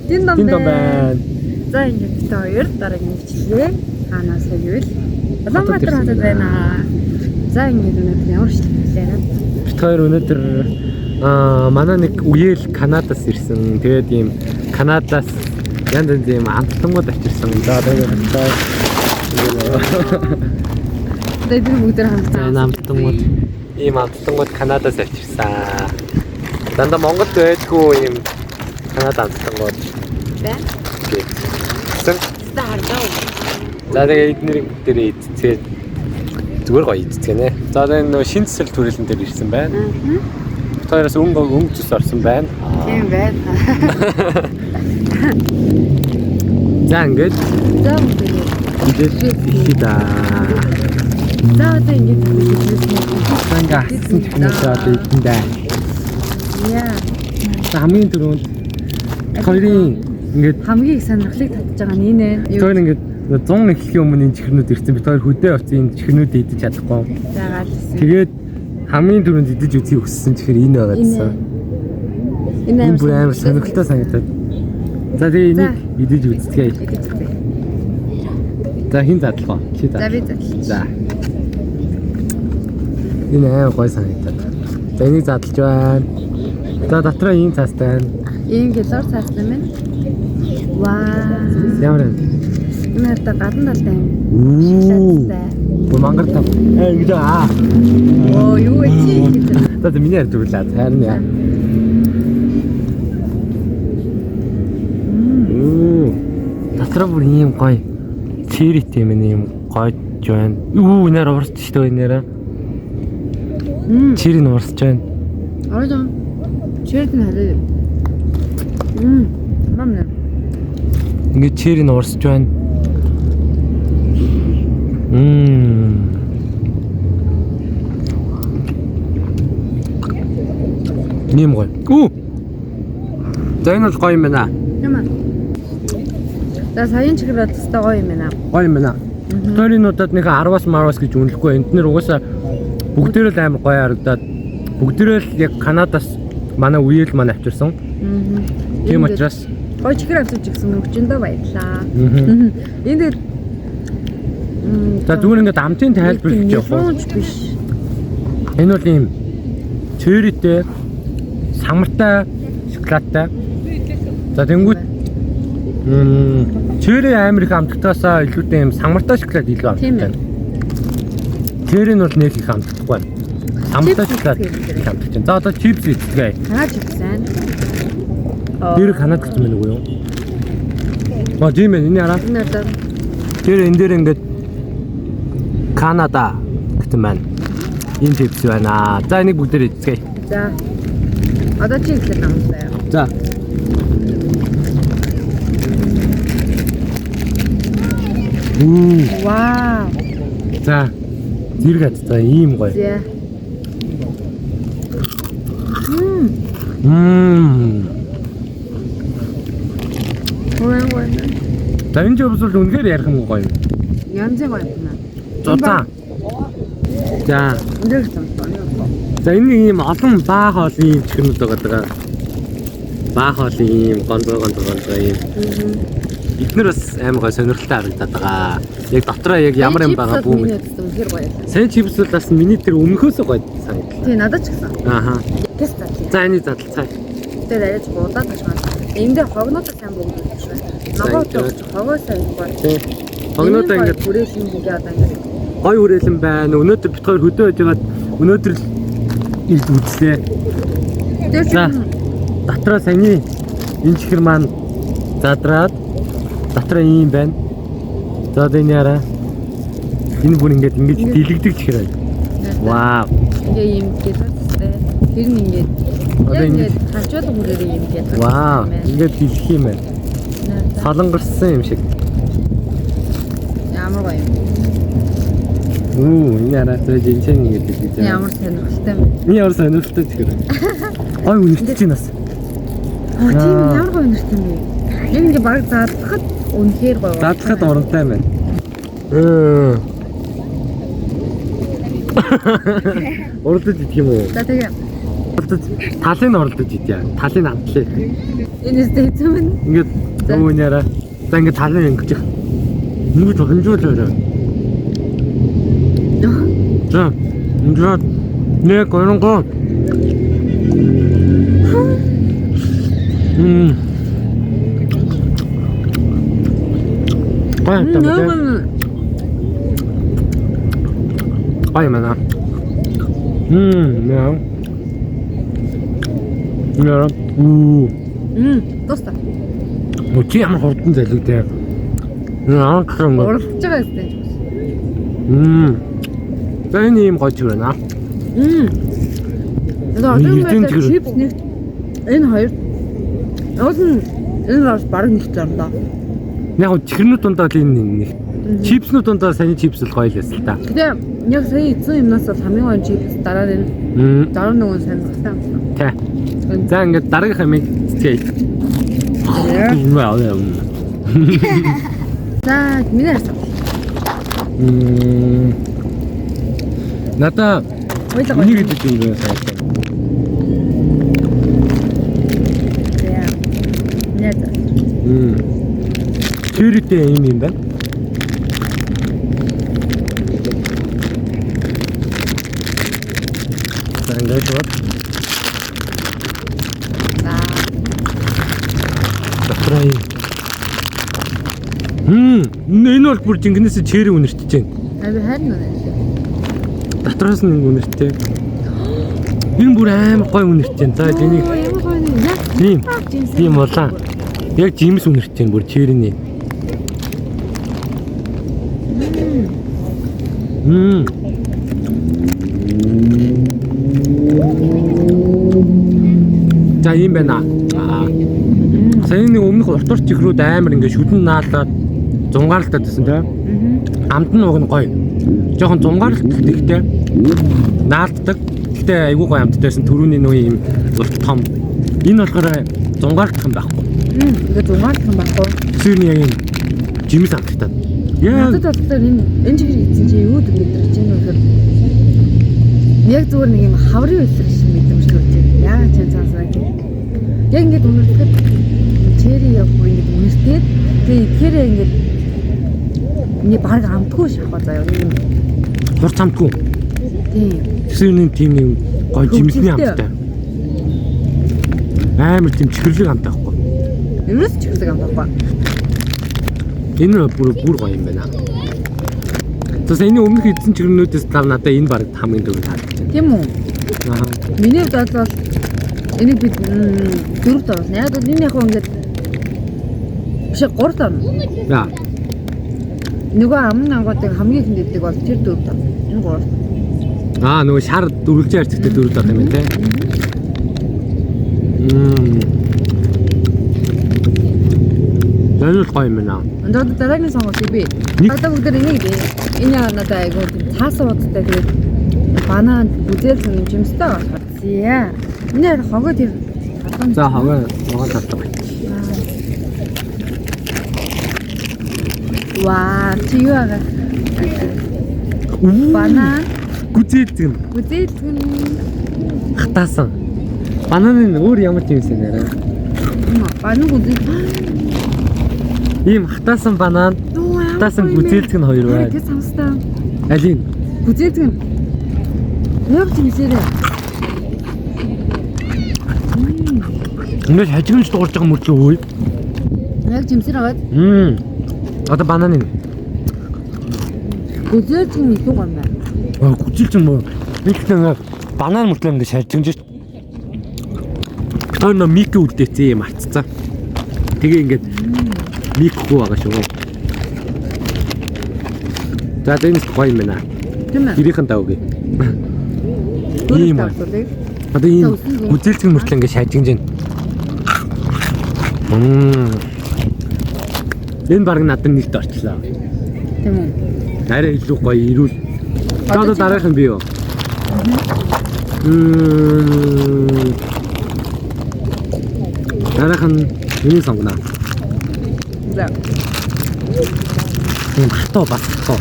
Дин дон байна. За ингээд бид хоёр дараагийн хичээлээ хаанаас хийвэл Улаанбаатар хотод байна. За ингээд өнөөдөр ямар хичээл вэ? Бид хоёр өнөөдөр манай нэг үеэл Канадаас ирсэн. Тэгээд ийм Канадаас янз янз ийм амттангууд очирсан. За тэгээд бүгд хамтдаа амттангууд ийм амттангууд Канадаас очирсан. Дандаа Монголд байдгүй ийм Канада амттангууд байна. Гэсэн. Стардаа. За тэгээд эднэрийг бүгдээрээ эцэцгээд зүгээр гоё эцэцгэнэ. За тэгээд нөө шинэ цэцэл төрөлн дээр ирсэн байна. Бид хоёроос өнгө зүс орсон байна. Тийм байна. За ингээд За бүгдээ ихэд За одоо ингээд асан чихнээсээ ихэндээ. яа. Хамгийн түрүүнд хоёрын ингээд хамгийн их сонирхлыг татж байгаа нь энэ. Тэр ингээд 100 эхлэхийн өмнө энэ чихрнүүд ирсэн. Бид хоёр хөдөө очив энэ чихрнүүдээ идэж чадахгүй. Загаад Тэгээд хамгийн түрүүнд идэж үзье өссөн чихэр энэ байгаа гэсэн. Энэ бүр амар сонирхолтой санагдаад. За тэгээ энийг идэж үзтгээ. За хин задлах уу? Чи За би задлаа. За. Энэ амар гой санагдаад. За энийг задлж байна. За дотроо ийм цаастай байна. Ийм гэлор цаастай байна. Вау. Ямар вэ? Энэ хата гадна талтай юм. Бүр мангар тав. Ингэж Оо юу вэ чи гэж. За миний ярьж өглөө. Харин яа. Дотроо бүр ийм гоё. Чиритэй юм ийм гойж байна. Нэр урсч штэ нэрэ. Чири нь урсч байна. Орой. Чирд нь хараа. Мамна. Ингээд чири нь урсч байна. Нэм гоё. За энэ бол гоё юм байна. Яма. За саяын чигээр тастай гоё юм байна. Гоё юм байна. Төрийнуудад нэг 10-аас 10-аас гэж үнэлэхгүй. Энд нэр угаасаа бүгдээрээ л амар гоё харагдаад бүгдээрээ л яг Канадаас манай үеэл маань авчирсан. Тийм учраас гоё чигээр авчирч гисэн өгчөндөө баярлаа. Энд за зүгээр ингээд амтын тайлбар хийж явах. Биш. Энэ бол ийм чиритэй, самартай, шоколадтай. За тэнгүүт чири амар их амттаасаа илүүтэй ийм самартай шоколад илүү амттай. Чири нь бол нэг их амттахгүй байна. Самартай шоколад их амттай. За одоо чипс идчихье. Канад чипс байна. Тэр Канад гэж юм уу юу? Тийм ээ, энэ хараа. Энэ одоо Тэр энэ дээр ингээд Канада гэдэг маань энэ чипс байна. За энийг бүгдээр идчихье. за. Одоо чи ихлэх юм байна. За. Вау. За. Зэрэг за ийм гоё. За. Гой. За энэ чипс бол үнэхээр ярих юм гоё юм. Янзын гоё юм байна. За. За. Өндөр юм. За энэ ийм олон баа хоолны ийм чихнүүд байгаа. Баа хоолны ийм гонцоо ийм. Эднэр бас амар гоё сонирхолтой харагдаад байгаа. Яг дотроо яг ямар юм байгаа бүү мэд. Үнэхээр гоё. Сайн чипс бол бас миний тэр өмнөхөөсөө гоё санагдлаа. Тий надад ч гэсэн. Ааха. Тест таа. За энийг задлцгаая. Тэр арайч гудаад гэж байна. Эндээ хогноод сайн бүгд гэж байна. Ногоот хогоо сайн гоё. Тий. Хогнуудаа ингээд хүрээлэн бүгэ одоо ингээд гоё хүрээлэн байна. Өнөөдөр бид хоёр хөдөө байж байгаад өнөөдөр л илд үзлээ. Тэр чинь Дотроо саяны энэ чихэр маань задраад дотроо ийм байна. За энэ яра. Энэ бүр ингэж дэлгдэг чихэр байна. Вау. ингээ юм гэдэгтэй. Тэр нь ингээд Одоо ингээд хажууд хүрээрээ юм гэдэг. Вау. Ингээд дэлгэх юм байна. Солонгорсон юм шиг. Ямар гоё. Энэ яра тэр жинчэн ингэж дэлгэж байна. Ямар сонирхолтой юм. Энэ ямар сонирхолтой чихэр. Ой үнэрч чинь бас. Тийм ямар гоё өнөртэй юм бэ? Яг ингээ баг задлахад үнэхээр гоё. Задлахад урамтай юм байна. Урдд идэх юм уу? За тэгээ Талын оролдож идэ. Талын амтлаа. Энэ стэйцэн мэн. Ингээд өө нэрэ. За ингээд талын ингэж ингэж хөнжүүлээ. За. Ингээд нэ гонго. Ай мана. Яа. Яа. Тоста. Мөчи ямар хурдан залгитэй. Яа гэх Уралж байгаа сте. За энэ юм гоё ч байна. Одоо одоо чипс нэг энэ хоёр. Энэ бас баг нэг зарлаа. Яг чихрнүүд дундаа л энэ нэг. Чипснүүд дундаа саний чипс л гоё л байсан л да. Тэгээ яг сая эзэн юмнаас бол хамгийн гоё чипс дараа нь дараа нөгөө сонирхолтой юм. Тэ. За ингээд дараагийнх амиг цэцгээе. За миний харсан. Надаа нэг идэж юм байна сайн. Яа. Нет. Чиритэй юм байна. За ингээд бод. Дотроо. Энэ бол бүр жингнээс чири үнэртэж байна. Аа харин үнэ. Дотроос нь үнэртэй. Энэ бүр амар гоё үнэрч байна. За энийг тийм болоо. Яг жимс үнэрч байна бүр чириний. За юм байна. Сайн нэг өмнөх уртуур чихрүүд амар ингээ шүдэн наалаад зунгаарлалтад байсан тийм. Амд нь уг нь гоё. Жохон зунгаарлалт ихтэй наалддаг. Гэтэ айгүй гоё амтдайсэн түрүүний нөө юм урт том. Энэ болохоор зунгаарлах юм байхгүй. Ингээ зунгаарлах юм байхгүй. Сүүний яг юм жимс амттай. Яа. Надад болохоор энэ чихэр ийцэн чи юу гэдэг чинь нөхөр. Яг зүгээр нэг юм хаврын үйлрэх шиг мэдрэмж төрж байна. Яа ч цаасаа гэх. Яг ингээд үнэртэхэд чери явахгүй ингээд үнэртээд тэгээ ихээр ингээд нэг баг амтгүй шахаа заяа юм. Хурц амтгүй. Тийм. Сүүний тийм юм гоё жимсний амттай. Амар тийм чихэрлэг амттай байхгүй. Ерөөс чихэрлэг амт байхгүй. Энэ бүр гоё юм байна. Тэс энэ өмнөх эзэн чихрнүүдээс тав надаа энэ баг хамгийн дөрөв таалагдсан. Тийм үү? Аа. Миний хувьд бол энийг бид дөрөвт оруулна. Яг бол энэ яг ингээд биш 3 тоо. Яа. Нөгөө амн ангуудыг хамгийн ихэнд иддэг бол тэр 4 тоо. Энэ 3. Аа нөгөө шар дөрвөлжин арцтай 4 тоо юм те. Энэ гоё юм байна. Одоо дараагийн сонголт би. Одоо бүгд энийг дээ. Энэ надад айгуу цаасан удаатай тэгээд банан үзэл юм жимстэй байна. Зя. Энэ хогоо тэр. За хогоо татдаг. Ваа, чи юу аа? Банан. Гүзээлзгэн. Үзэлгэн. Хатаасан. Бананы өөр ямар жимс юм нэрэ? Банан үзэл. Ийм хатаасан банан, хатаасан гүзээлзгэн хоёр байна. Тэр самстаа. Алин? Гүзээлзгэн. Яг жимсээрээ. Ингээд хажигнж дуурж байгаа мөртлөө өөй. Яг жимсээр аваад. Одоо бананы. Гүзээлзгэн илүү гоо юм байна. Гүзээлзгэн мөн. Нэг банан мөртлөө ингээд шалжигнж шít. Тэр нөө мик үлдээцээ юм арццаа. Тэгээ ингээд микгүй байгаа шүү. За энэ гоё юм байна. Тийм ээ. Гэрийнхэн давгүй. Ийм байна. Одоо ийм үзэлцэн мөртлөө ингэ шажигнж байна. Энэ баг надад нэгт орчлоо. Тийм үү. Арай илүү гоё ирүүл. Одоо дараах нь би юу? Дараах нь миний сонгоно. За. Хатуу бас хатуу.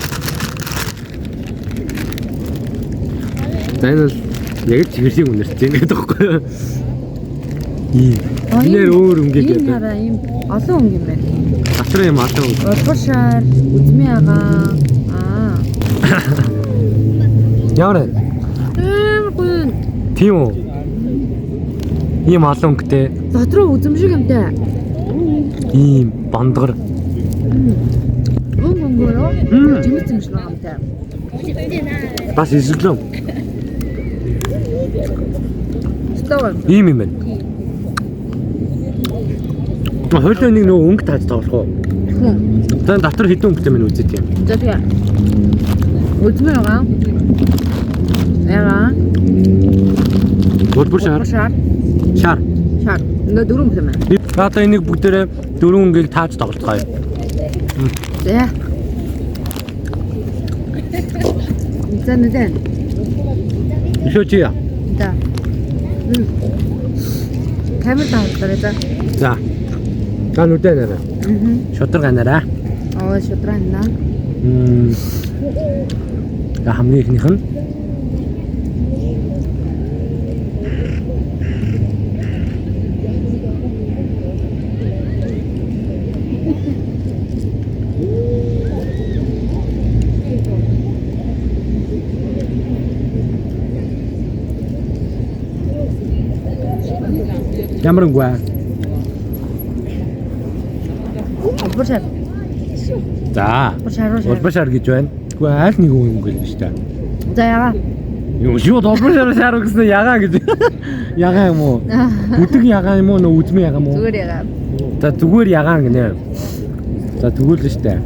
За энэ бол Яг чигэршиг үнэрч байгаа гэдэг байхгүй юу? Ийм. Нэр өөр өнгөг ийм гэдэг. хараа ийм олон өнгө юм байна. Дотор юм олон өнгө. Улбаршаар, үзмээ агаа. Ямар вэ? Гоё. Тийм үү? Ийм олон өнгөтэй. Дотроо үзмшиг юмтай. Ийм бондгор. Өнгөөрөө жимс юм шиг байгаа юмтай. Бас эсгэлөө. Стогон. Ийм юм байна. Хойлоо нэг нөгөө өнгө тааж тоглох уу? За дотор хэдэн өнгөтэй мэн үзээ тийм. За тэгээ. Үзмээ агаа. Яга. Улбаршаар. Шар. Шар. Шар. Ингээ дөрөв юм байна. Би одоо энийг бүгдээрээ дөрвөн өнгөийг тааж тоглоцгоё. За. За нэгэн. Ишөө чи яа. Да. Камер таалдаа за. За. Та нүдэ нэрэ. Шодрог анараа. Аа шудрана. За хамгийн ихнийх нь ямар өнгө вэ? Улбаршаар. За. Улбаршаар. Улбаршаар гэж байна. Тэгвэл аль нэг өнгө гэж шүү дээ. За яга. Юу шүү улбаршаар шаар гэсэн ягаа гэж. Ягаа юм уу? Үдэг ягаа юм уу? Нөө үзмээ ягаа юм уу? Зүгээр яга. За зүгээр ягаа гинэ. За тэгвэл л шүү дээ.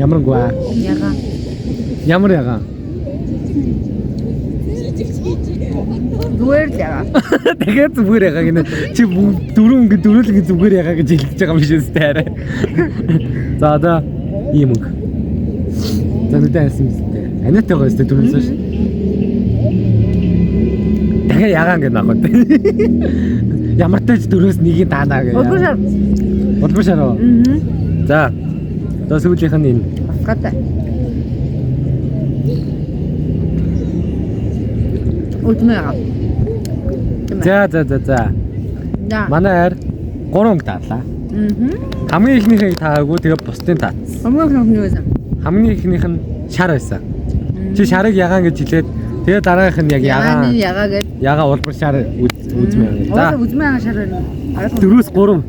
Ямар өнгө вэ? Яга. Ямар ягаа? Зүгээр яга. Тэгээд зүгээр ягаа гинэ. Чи дөрөв өнгө дөрүүлэг зүгээр ягаа гэж хэлж байгаа юм шиг өстэй арай. За одоо ийм өнгө. За нүдэн хэлсэн мэт. Аниатайгаа өстэй дөрүүлсэн шүү. Тэгээд ягаа ингэ наах үү? Ямар тач дөрөөс нэгийг таанаа гээ. Улбаршаар. Улбаршаар уу? За. Одоо сүүлийнх нь энэ. Гата. Улбаршаар яга. За. Да. Манайар 3 өнгө таалаа. Хамгийн ихнийхээ таагүй тэгээ бусдын таацсан. Хамгийн ихнийх нь шар байсан. Чи шарыг ягаан гэж хэлээд тэгээ дараагийнх нь яг ягаан. Яга гэж. Ягаа улбаршаар үзмээ. За. Үзмээ агаа шар байна. 4-3.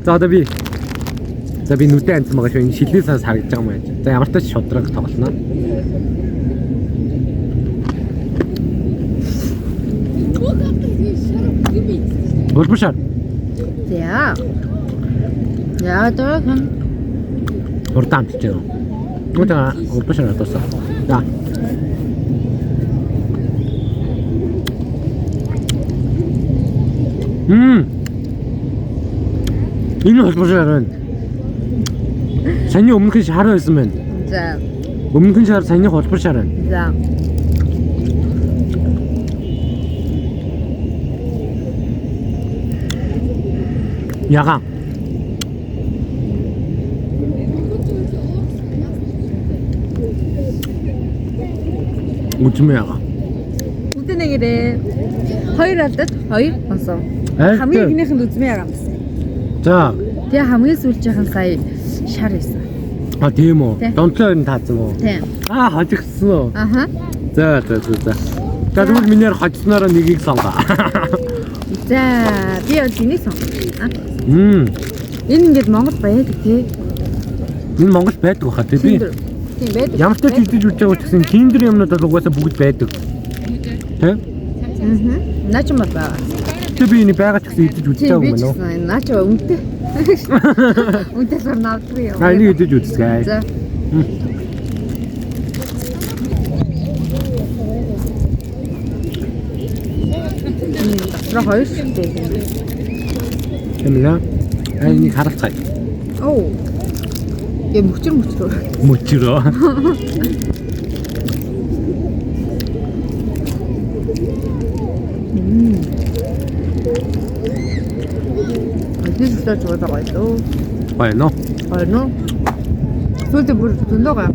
За одоо би. За би нүдэн анцсан байгаа шүү. Энэ шилний санс харагдаж байгаа юм яаж. За ямар ч тач шудраг тоглоно. Улбаршаар. За. Яа дөрөв. Урдаан ч юм. Нүдэн улбаршаар тусаа. За. Энэ улбаршаар байна. Саний өмнөх нь шар байсан байна. За. Өмнөх нь шар санийх улбаршаар байна. За. Ягаан. Үзмээ ягаан. Үтэнэгэрээ 2 алдад 2 онсон. Хамгийн ихнийх нь үзмээ ягаан байсан. За. Тэгээ хамгийн сүүлчийнх нь сая шар байсан. А тийм үү. Донтлоо энэ таацсан уу? Тийм. Хожигдсан уу? Аха. За. Тэгвэл минийэр хожснороо нэгийг сонгоо. За, би бол энийг сонгоно. Энэ ингээд Монгол байдаг тий. Энэ Монгол байдаг баха тий би. Тийм байдаг. Ямар ч хэлж үж байгаа ч гэсэн киндер юмнууд бол угаасаа бүгд байдаг. Тэ? Наач юм байна. Тэ би энэ байгаа ч гэсэн идэж үзчихэв юм уу? Наач үнэтэй. Үнэтэй сарнаад би. Энийг идэж үзье. За. Дотроо 2 шигтэй. Эмнэ? Энийг харалцгаая. Оо. Яа мөчр. Мөчрөө. Ажил хийж байгаа лөө. Байна. Ойно. Сүүлдээ бүр зөндөө гоё.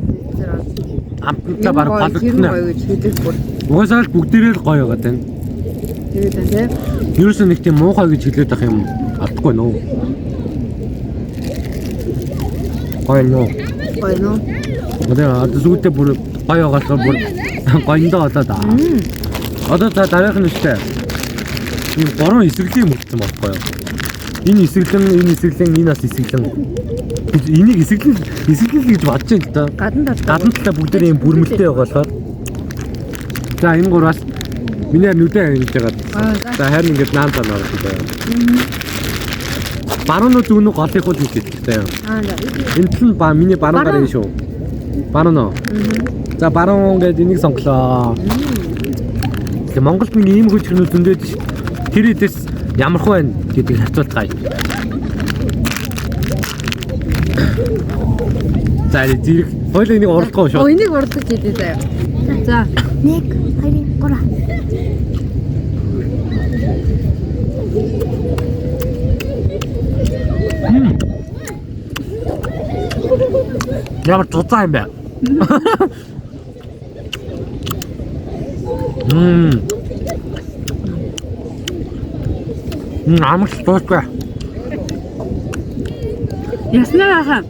Амттай баг балгтна. гэж хэлдэг бүр. Угаасаа л бүгдээрээ л гоё байгаа тань. Тэгээд тийм. Юусэн нэг тийм муухай гэж хэлээд байх юм алдахгүй нөө. Ойно. Одоо зүгтээ бүр гоё байгаа бүр гоёндоо одоо да. Одоо та дараах нь үстэй. Энэ борон эсрэглэн мөрчсөн байхгүй юу? Энэ эсрэглэн, энэ бас эсрэглэн. Энийг эсрэглэн гэж бодож байна л да. Гадна талаа бүгдээ юм бүрмэлтэй байгаа болохоор. За энэ гураас миний нүдэн ингэж байгаа. За харин ингэж наан цанаа орох юм. Баруунууд өнөө голынх уу гэж хэлдэг юм. Энэ тал нь миний баруун гарын шүү. Баруун уу? За баруун гэдэг энийг сонголоо. Тэгээ Монголд нэг ийм хүчнүүд зөндөөд ш. Тэр эдэс ямарх байна гэдэг харьцуулт гай. За зэрэг хоёул энийг уралдахгүй шүү. Энийг уралдах гэдэг заяа. За 1 2 3. Ямар цуцаа юм бэ? Амар цуцаа. Яснаа хаа.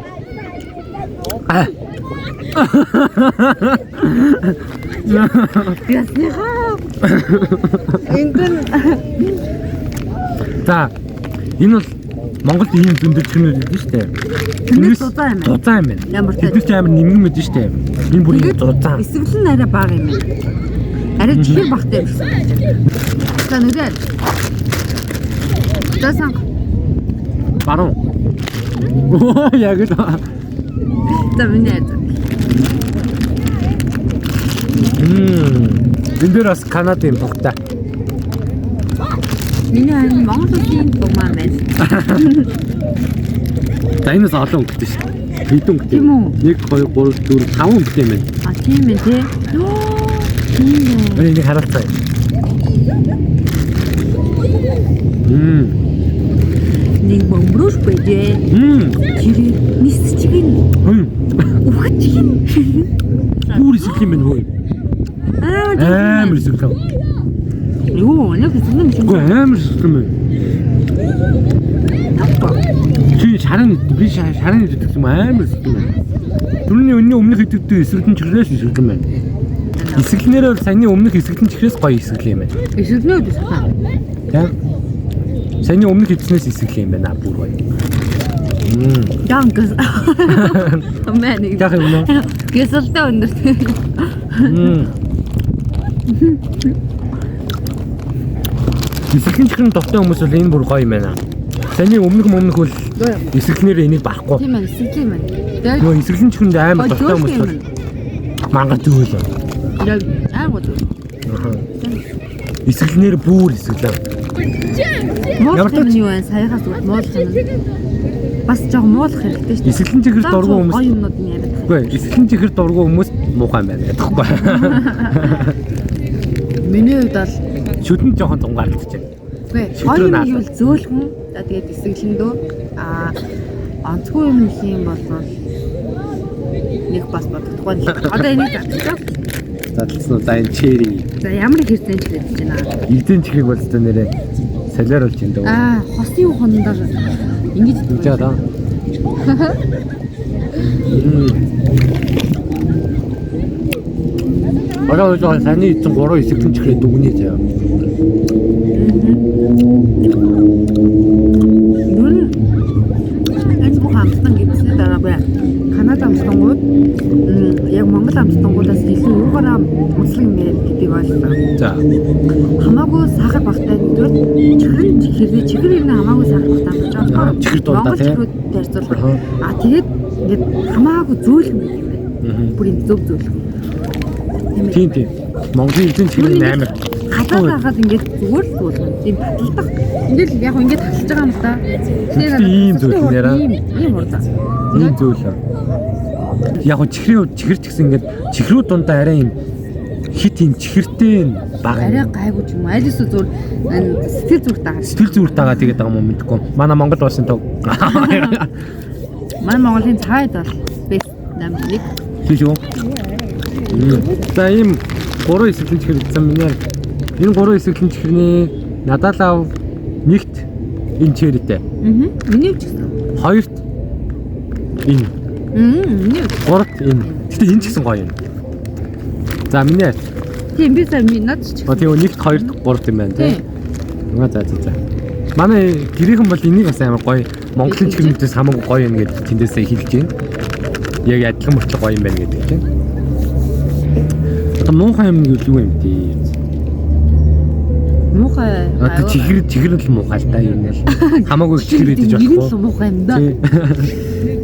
Яснаа хаа. Энгэн. За энэ бол Монголд ийм зөндөл хүмүүс байдаг шүү дээ. Тэрний цуцаа юм байна. Цуцаа юм байна. Ямар тэр чинь амар нэмгэн мэд шүү дээ. Энэ бүр ийм цуцаа. Эсрэглэн арай бага юм байна. Арай чихэр багтай юм шиг. За нүдэ. Тасан. Баруун. Оо яг л. За миний. Энэ дээр бас Канадын бухтай. Миний Монголын дугмаа байна. За энэ бас олон өнгөтэй шүү. Хэдэн өнгөтэй? 1 2 3 4 5 өнгөтэй юм байна. А тийм ээ тий. Тийм ээ. Энийг харалцаа. Нэг бомброш бэдэ. Тэр нисчгэн. Ухачгэн. Бүр их юм байна хөөе. Амар сүлгэн. Юу, нэг хэсэг юм. Амар сүлгэн байна. Чи шаран идэх юм амар сүлгэн байна. Түрүүний өмнөх идэвхтэй эсрэглэн чихрээс сүлгэн байна. Эсрэглэнээр бол саяны өмнөх эсрэглэн чихрээс гоё эсрэглэн юм байна. Эсрэглэнөө үсгэн. Тийм. Саяны өмнөх эдснээс эсрэглэн юм байна бүр гоё. Dankas. Амэник. Яах юм бэ? Гэсэлтэй өндөртэй. Эсрэглэн чихрэн дуртай хүмүүс бол энэ бүр гоё юм байна. Саяны өмнөх бол эсрэглэнээр энийг бахгүй. Тийм ээ, эсрэглэн байна. Нөгөө эсрэглэн чихрэнд амар дуртай хүмүүс бол мангар төөл. Яг аагүй. Эсрэглэнээр бүр эсрэглэн. Ямар ч юу вэ? Саяхаас зүгээр муулах юм. Бас жоо муулах хэрэгтэй шүү дээ. Эсрэглэн чихэр дургу хүмүүс. Гоё юмнууд нь яриад. Үгүй, эсрэглэн чихэр дургу хүмүүс муухай юм байна гэдэгхгүй. Миний хувьд бол шүтэн жоохон дунгаарч байна. үгүй, гоё юм юу зөөлхөн. За тэгээд эсрэглэндөө онцгүй юм юм болвол нэг бас бодохгүй. Одоо энийг татчих. Задлсан за энэ чери. За ямар их хэрцэн ч гэж байна. Эзэн чихрийг бол зөв нэрээ солиоруулж энэ дөө. Хосын хондоор ингэж За да. Одоо жоо саний эзэн 3 эсрэглэн чихрээ дүгнээ заяа. Энэ бүх амтан гипсний дараагүй. Канада амтангууд яг Монгол амтангуудаас илүү юугаараа онцлог юм бэ гэдгийг ойлголоо. За. Хамаагүй сахар багтай нэгдүгээр чихэр ирнэ хамаагүй сахар багтай болж байгаа. Чихэр дуудаа тий. Тарьцуулах. Тэгээд ингээд хамаагүй зөөлхөн юм байна. Бүр юм зөв зөөлхөн. Тийм. Монголын эзэн чихрийн амар хатаад байхад ингээд зүгээр л зөөлхөн. Тийм баталдаг. Ингээд яг ингээд таталж байгаа юм л та. ийм зөөлхөн яриа. Ийм урдаа. Ийм зөөлхөн. Яг го чихэр ч гэсэн ингээд чихрүү дундаа арай юм хит юм чихэртэй бага. Арай гайгүй ч юм. Аль эсвэл зүгээр сэтгэл зүрх таа. Сэтгэл зүрх тагаа тэгээд байгаа юм мэдгүй. Манай Монгол улсын тог. Манай Монголын цайд бол бэст номер 1. Тийм шүү. За ийм 3 эсрэглэн чихэр гэсэн миний энэ 3 эсрэглэн чихэрний надад лав нэгт энэ чирэтэ. Миний ч гэсэн. Хоёрт энэ. Миний. Гуравт энэ. Гэтэ энэ ч гэсэн гоё юм. За миний. Тийм би сая над ч. Тийм нэгт хоёрт гуравт юм байна тийм. За. Манай гэрийнхэн бол энийг бас амар гоё Монголын чихэрнүүдээс хамаагүй гоё юм гэдэг тэндээсээ хэлж байна. Яг адилхан мөрчлөг гоё юм байна гэдэг чинь. Одоо муухай юм юу юм тий. Муухай. Одоо чихэр л муухай л да ер нь л. Хамаагүй чихэр идэж болохгүй. болохгүй. Ер нь муухай юм да.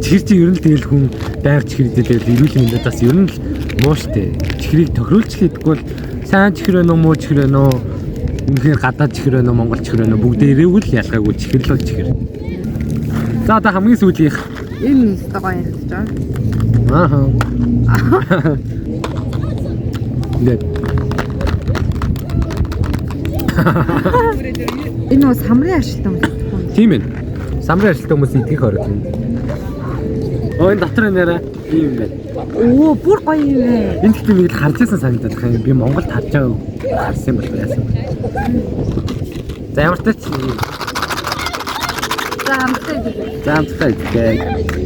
Чихэр чи ер нь л тэгэл хүн байнга чихэр идэл эрүүл мэндээ бас ер нь л муу штэ. Чихрийг тохируулж хийдэггүй бол сайн чихэр байна уу муу чихэр байна уу? Үнэхээр гадаад чихэр байна уу монгол чихэр байна уу? Бүгдээрээ л ялгаагүй чихэр л чихэр. За одоо хамгийн сүүлийнх Энэ стогоо ярьж байгаа. ааха. Ингээд Энэ бас хамрын ажилтан юм. тийм ээ. Самрын ажилтан хүмүүс идэх орог юм. Энэ дотор нэрээ ийм юм байна. Оо бүр гоё юм ээ. Энэ гэхдээ би л харж байсан санагдаад байна. Би Монголд харж байгаа харсан бол яасан. За ямар ч тач За хамттай. заамтай гэдэг.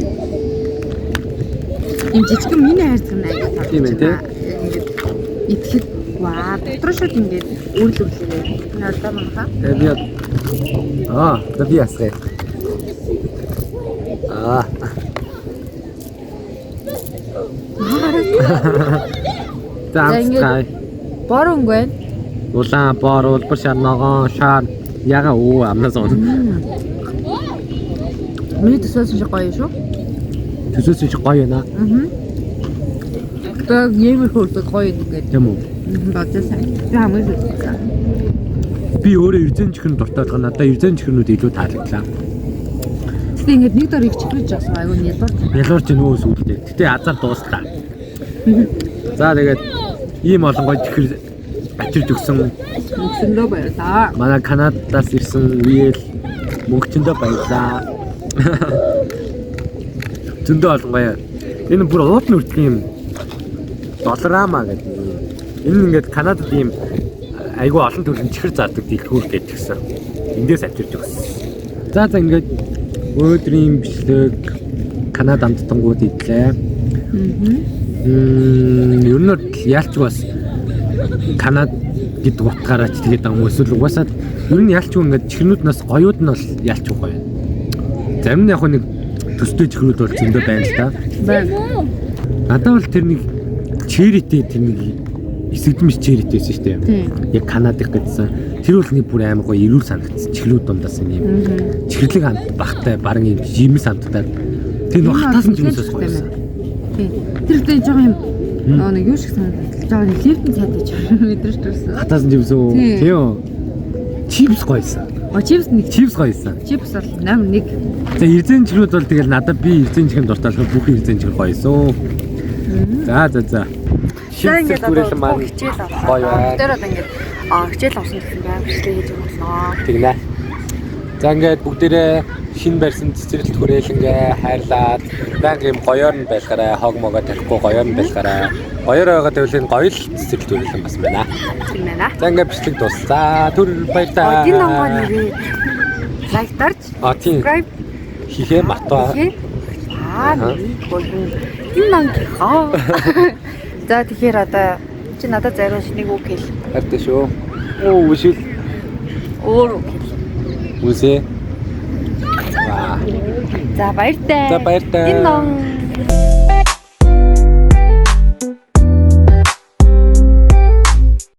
Энэ жижигэн миний хайрцаг найгаа. Тийм ээ тий. Итгэхэд ваа дотор шууд ингээд үүрлүүлээ. Надад манха. Тэгээд би би ясгая. Заамтай. Бор өнгөө. Улаан бор улбар шар ногоон шар яга уу амнаас он. Миний төсөөс шиг гоё шүү. Төсөөс чи гоё байна. Тэг нэмэр хөрдөг гоё ингээд. Тийм үү? Бацаа сайн. Хамгийн зөв. Би өөрөө эрдэн чихрэн дуртай байгаа. Надад эрдэн чихрнүүд илүү таалагдлаа. Гэтэ ингээд нэг дор их чихрэж байгаа айгүй нялуурч. Ялуурч нөө сүлдээ. Гэтэ азар дуустаа. За тэгээд ийм олон гоё чихэр очирч өгсөн. Мөнгөндөө баярлаа. Манай Канадаас ирсэн үеэл мөнгөчөндөө баярлаа. Зөндөө олон гоё. Энэ бүр уут нүртг юм. Долларама гэдэг. Энэ ингээд Канадад ийм айгүй олон төрлийн чихэр зардаг дэлгүүр гэж гисэн. Эндээс авчирч өгсөн. За ингээд өдрийн бичлэг Канад амттангууд идлээ. Ер нь яалч бас Канад гэдэг утгаараа ч тэгээд байгаа хүмүүс л угаасаа ер нь яалч ингээд чихрнүүднээс гоёуд нь бол яалч гоё. Зарим нь яг нэг төстэй чихрүүд бол зөндөө байна л да. Байна. Надад бол тэр нэг черитэй тэр нэг эсэгдмэш черитейсэн шүү дээ. Яг Канадын гэдсэн. Тэр бол нэг бүр амар гоё эрүүл санагдсан. Чихрүүд дундаас юм. Чихрлэг хамт багтай баг юм жимс хамттай. Тэр нэг хатаасан жимсээс гоёсэн. Тэр ихтэй жоо юм. Нэг юу шиг санагдаж байгаа нэг лифтэн цаад гэж мэдэрч төрсөн. Хатаасан жимс үү? Тийм. Чипс гоёсэн. Чипс нэг чипс гоёсэн. Чипс бол номер 1. За эрзэн чихрүүд бол тэгэл надад би эрзэн чихрийн дуртай л бүх эрзэн чихэр гоёсон. За. За ингээд одоо маань хичээл авах. Гоё байна. Тэр одоо ингээд хичээл авсан гэсэн байр бичлэг хийж болно. Тэгнэ. За ингээд бүгдээрээ шинэ барьсан цэцэрлэгт хүрээлэнгээ хайрлаад байнга юм гоёор нь байлгаарай, хог могоо тарихгүй гоёор нь байлгаарай. Гоёор байгаа тавилын гоё л цэцэрлэгт хүрээлэн бас байна. Тийм байна. За ингээд бичлэг дууссан. Түр баярлалаа. Энэ номгоо нэрээ лайк дарж, subscribe хийхээ мартаа. Энэ номгоо. За тэгэхээр одоо чи надад зариу шинийг үг хэл. Хартай шүү. Оо үшил. Өөр үг хэл. Үсээ. За баяртай. За баяртай. Энэ ном